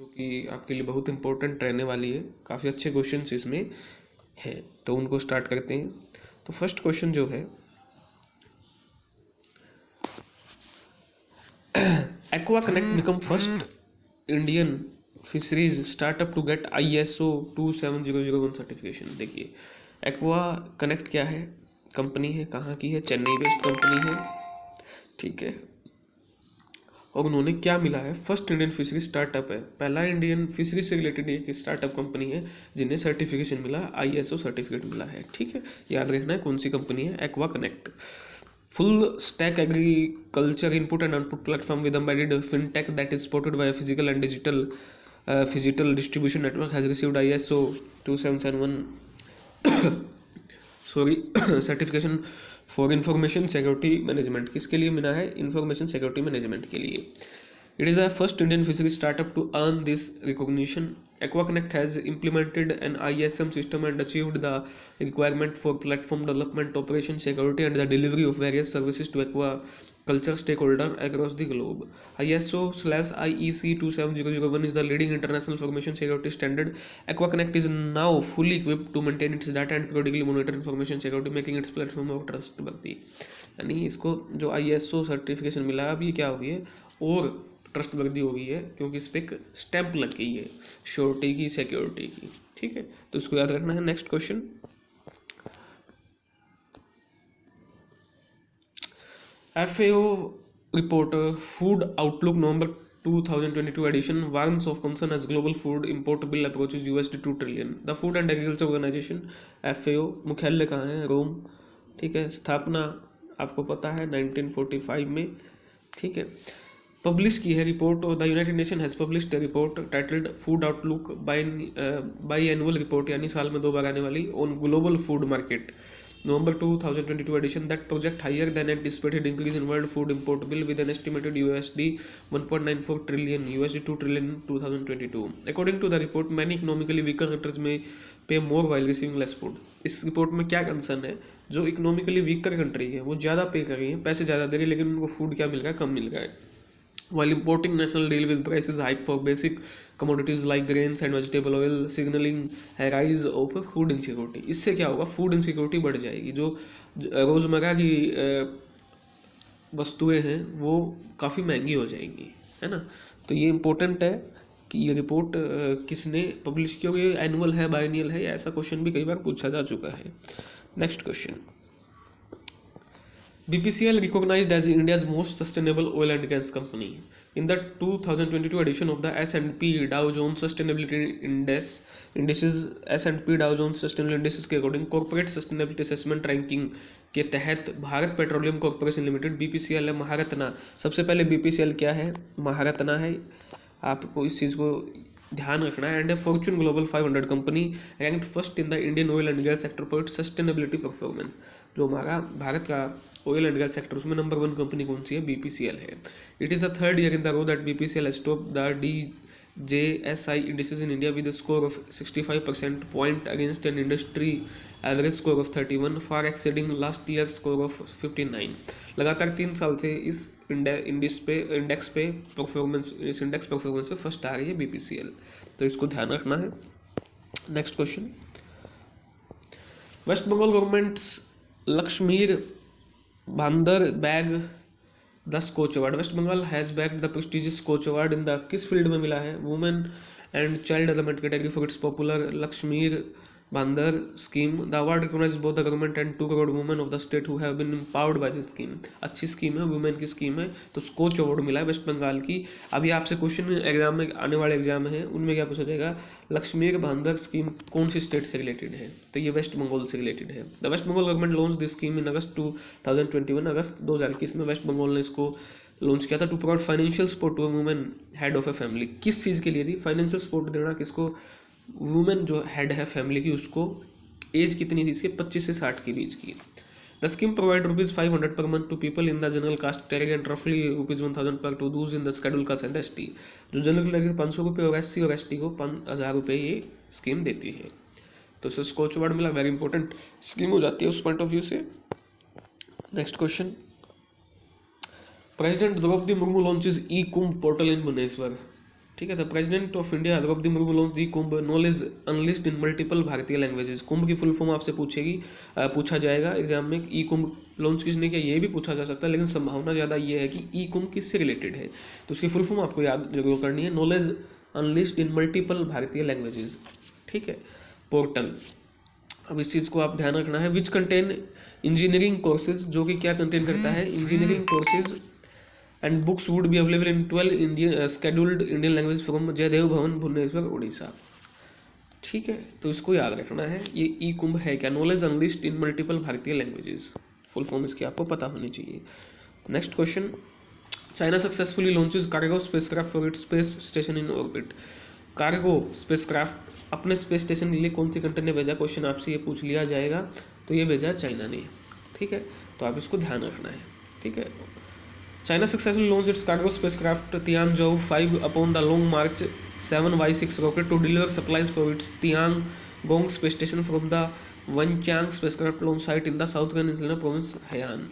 जो कि आपके लिए बहुत इंपॉर्टेंट रहने वाली है। काफ़ी अच्छे क्वेश्चंस इसमें हैं, तो उनको स्टार्ट करते हैं। तो फर्स्ट क्वेश्चन जो है, Aqua Connect become first Indian fisheries startup to get ISO 27001 certification. देखिए, एक्वा कनेक्ट क्या है, कंपनी है, कहाँ की है, चेन्नई बेस्ड कंपनी है, ठीक है। और उन्होंने क्या मिला है, फर्स्ट इंडियन फिशरी स्टार्टअप है, पहला इंडियन फिशरी से रिलेटेड एक स्टार्टअप कंपनी है जिन्हें सर्टिफिकेशन मिला, ISO सर्टिफिकेट मिला है, ठीक है। याद रखना है कौन सी कंपनी है, Aqua Connect. Full stack agriculture input and output platform with embedded fintech that is supported by physical and digital distribution network has received ISO 2771 sorry certification for information security management. किसके लिए मिला है, information security management के लिए। It is the first Indian fishery startup to earn this recognition. Aqua Connect has implemented an ISM system and achieved the requirement for platform development, operation security and the delivery of various services to aquaculture stakeholder across the globe. ISO/IEC 27001 is the leading international information security standard. Aqua Connect is now fully equipped to maintain its data and periodically monitor information security, making its platform of trustworthy. यानी इसको जो ISO certification मिला है, अब ये क्या हो गई है, और ट्रस्टवर्दी हो गई है, क्योंकि इस पर एक स्टैंप लग गई है श्योरिटी की, सिक्योरिटी की, ठीक है। तो इसको याद रखना है। Next question, FAO report Food Outlook November 2022 edition warns of concern as global food import bill approaches $2 trillion. The Food and Agriculture Organization FAO मुख्यालय कहाँ है, रोम, ठीक है। स्थापना आपको पता है 1945 में, ठीक है। पब्लिश की है रिपोर्ट, और the United nation has published report titled food outlook by annual report, यानी साल में 2 बार आने वाली, on global food market November 2022 edition that project higher than anticipated increase in world food import bill with an estimated $1.94 trillion, $2 trillion in 2022. According to the report, many economically weaker countries may pay more while receiving less food. इस report में क्या concern है, जो economically weaker country है वो ज़्यादा पे कर रही है, पैसे ज़्यादा दे रही है, लेकिन उनको फूड क्या मिल रहा है, कम मिल रहा है। While importing, national deal with prices hike for basic commodities like grains and vegetable oil, signaling a rise of food insecurity. इससे क्या होगा, फूड इनसिक्योरिटी बढ़ जाएगी। जो रोज़मर्रा की वस्तुएं हैं वो काफ़ी महंगी हो जाएंगी, है ना। तो ये इम्पोर्टेंट है कि ये रिपोर्ट किसने पब्लिश की होगी, एनुअल है, बायनियल है, या ऐसा क्वेश्चन भी कई बार पूछा जा चुका है। Next question, BPCL recognized as India's most sustainable oil and gas company. In the 2022 edition of the S&P Dow Jones Sustainability Indices S&P Dow Jones Sustainability Indices के according corporate sustainability assessment ranking के तहत Bharat petroleum corporation limited BPCL है महारत्ना। सबसे पहले BPCL क्या है, महारत्ना है, आपको इस चीज़ को ध्यान रखना है। And Fortune Global 500 company ranked first in the Indian oil and gas sector for sustainability performance. जो हमारा भारत का ऑयल एंड गैस सेक्टर, उसमें नंबर 1 कंपनी कौन सी है, BPCL है। It is the third year in the row that BPCL has topped the DJSI indices in India with a score of 65% point against an industry average score of 31, far exceeding last year's score of 59. लगातार 3 साल से इस index पे performance से first आ रही है BPCL, तो इसको ध्यान रखना है। Next question, West Bengal government's Lakshmir Bhandar bag the Skoch award. West Bengal has bagged the prestigious Skoch award in the किस फील्ड में मिला है, women and child development category for its popular Lakshmir Bhandar scheme. The award recognise both the government and 2 crore women of the state who have been empowered by this scheme. अच्छी scheme है, women की scheme है, तो Skoch award मिला है waste Bengal की। अभी आपसे क्वेश्चन एग्जाम में आने वाले एग्जाम है, उनमें क्या पूछा जाएगा, लक्ष्मीर भांदर स्कीम कौन सी स्टेट से रिलेटेड है, तो ये वेस्ट बंगाल से रिलेटेड है। The West Bengal government launch this scheme in August 2021, अगस्त 2021 में वेस्ट बंगाल ने इसको लॉन्च किया था। To provide financial support to women head of a family. किस चीज़ के लिए थी, फाइनेंशियल सपोर्ट देना किसको, वुमेन जो हेड है फैमिली की, उसको एज कितनी थी इसके, 25 से 60 के बीच की। The scheme provide ₹500 per month to people in the general caste category and रफली ₹1000 per to those in the schedule caste and ST। जो जनरल कैटेगरी 500 रुपये और SC और ST को 5000 रुपये ये स्कीम देती है। तो इसे स्कोच अवार्ड मिला, वेरी इंपॉर्टेंट स्कीम हो जाती है उस पॉइंट ऑफ व्यू से। Next question, president Draupadi Murmu launches e Kumbh portal in Bhubaneswar. ठीक है। The president of India Draupadi Murmu launch the Kumbh knowledge unlist in multiple भारतीय लैंग्वेजेस। कुंभ की फुल फॉर्म आपसे पूछा जाएगा एग्जाम में, ई कुंभ लॉन्च किसने किया, ये भी पूछा जा सकता है, लेकिन संभावना ज़्यादा ये है कि ई कुंभ किससे रिलेटेड है, तो उसकी फुल फॉर्म आपको याद जरूर करनी है, नॉलेज अनलिस्ट इन मल्टीपल भारतीय लैंग्वेजेस। ठीक है। पोर्टल, अब इस चीज़ को आप ध्यान रखना है, विच कंटेन इंजीनियरिंग कोर्सेज, जो कि क्या कंटेन करता है, engineering courses and books would be available in 12 Indian scheduled Indian language from Jaydev Bhawan Bhubaneswar Orissa. ठीक है, तो इसको याद रखना है। ये ई कुंभ है क्या, नॉलेज अनलिस्ट इन मल्टीपल भारतीय लैंग्वेजेस, फुल फॉर्म इसकी आपको पता होनी चाहिए। Next question, China successfully launches cargo spacecraft for its space station in orbit. Cargo spacecraft अपने स्पेस स्टेशन के लिए कौन सी कंट्री ने भेजा, क्वेश्चन आपसे ये पूछ लिया जाएगा, तो ये भेजा चाइना ने। ठीक है, तो आप इसको ध्यान रखना है। ठीक है, China successfully launch its cargo spacecraft Tianzhou 5 upon the Long March 7Y6 rocket to deliver supplies for its Tiangong space station from the Wenchang spacecraft launch site in the south western province Hainan.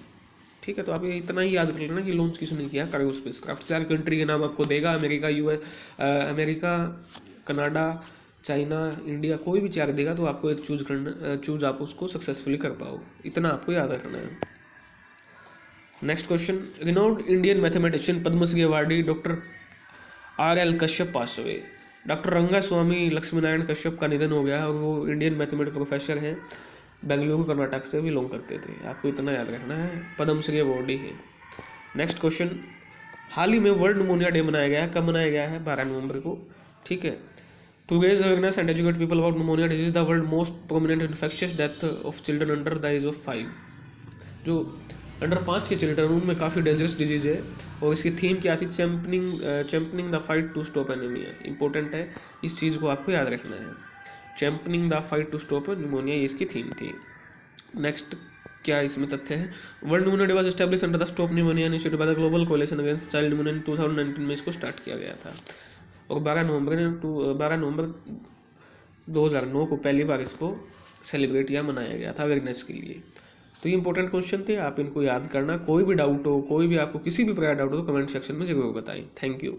ठीक है, तो आप ये इतना ही याद कर लेना कि लॉन्च किसने किया कार्गो स्पेसक्राफ्ट। 4 कंट्री के नाम आपको देगा, अमेरिका, कनाडा, चाइना, इंडिया, कोई भी 4 देगा तो आपको एक चूज आप उसको सक्सेसफुली कर पाओ, इतना आपको याद रखना है। Next question, renowned Indian mathematician Padmashri awardee doctor RL Kashyap पास हुए। डॉक्टर रंगास्वामी लक्ष्मीनारायण कश्यप का निधन हो गया और वो इंडियन मैथमेटिक्स प्रोफेसर हैं, बेंगलुरु कर्नाटक से बिलोंग करते थे, आपको इतना याद रखना है, पद्मश्री अवार्डी है। नेक्स्ट क्वेश्चन, हाल ही में वर्ल्ड निमोनिया डे मनाया गया है, कब मनाया गया है, 12 नवंबर को। ठीक है, to raise awareness and educate people about pneumonia disease the world most prominent infectious death of children under the age of 5। जो अंडर 5 के चिल्ड्रन उनमें काफ़ी डेंजरस डिजीज है, और इसकी थीम क्या थी, championing the fight to stop anaemia. Important है, इस चीज़ को आपको याद रखना है, championing the fight to stop pneumonia, ये इसकी थीम थी। नेक्स्ट क्या इसमें तथ्य है, world pneumonia day was establish under the stop pneumonia initiative by the global coalition against child pneumonia in 2019 में इसको स्टार्ट किया गया था, और 12 नवंबर 2009 को पहली बार इसको सेलिब्रेट या मनाया गया था अवेयरनेस के लिए। तो ये इंपॉर्टेंट क्वेश्चन थे, आप इनको याद करना। कोई भी डाउट हो, कोई भी आपको किसी भी प्रकार डाउट हो तो कमेंट सेक्शन में जरूर बताएं। Thank you.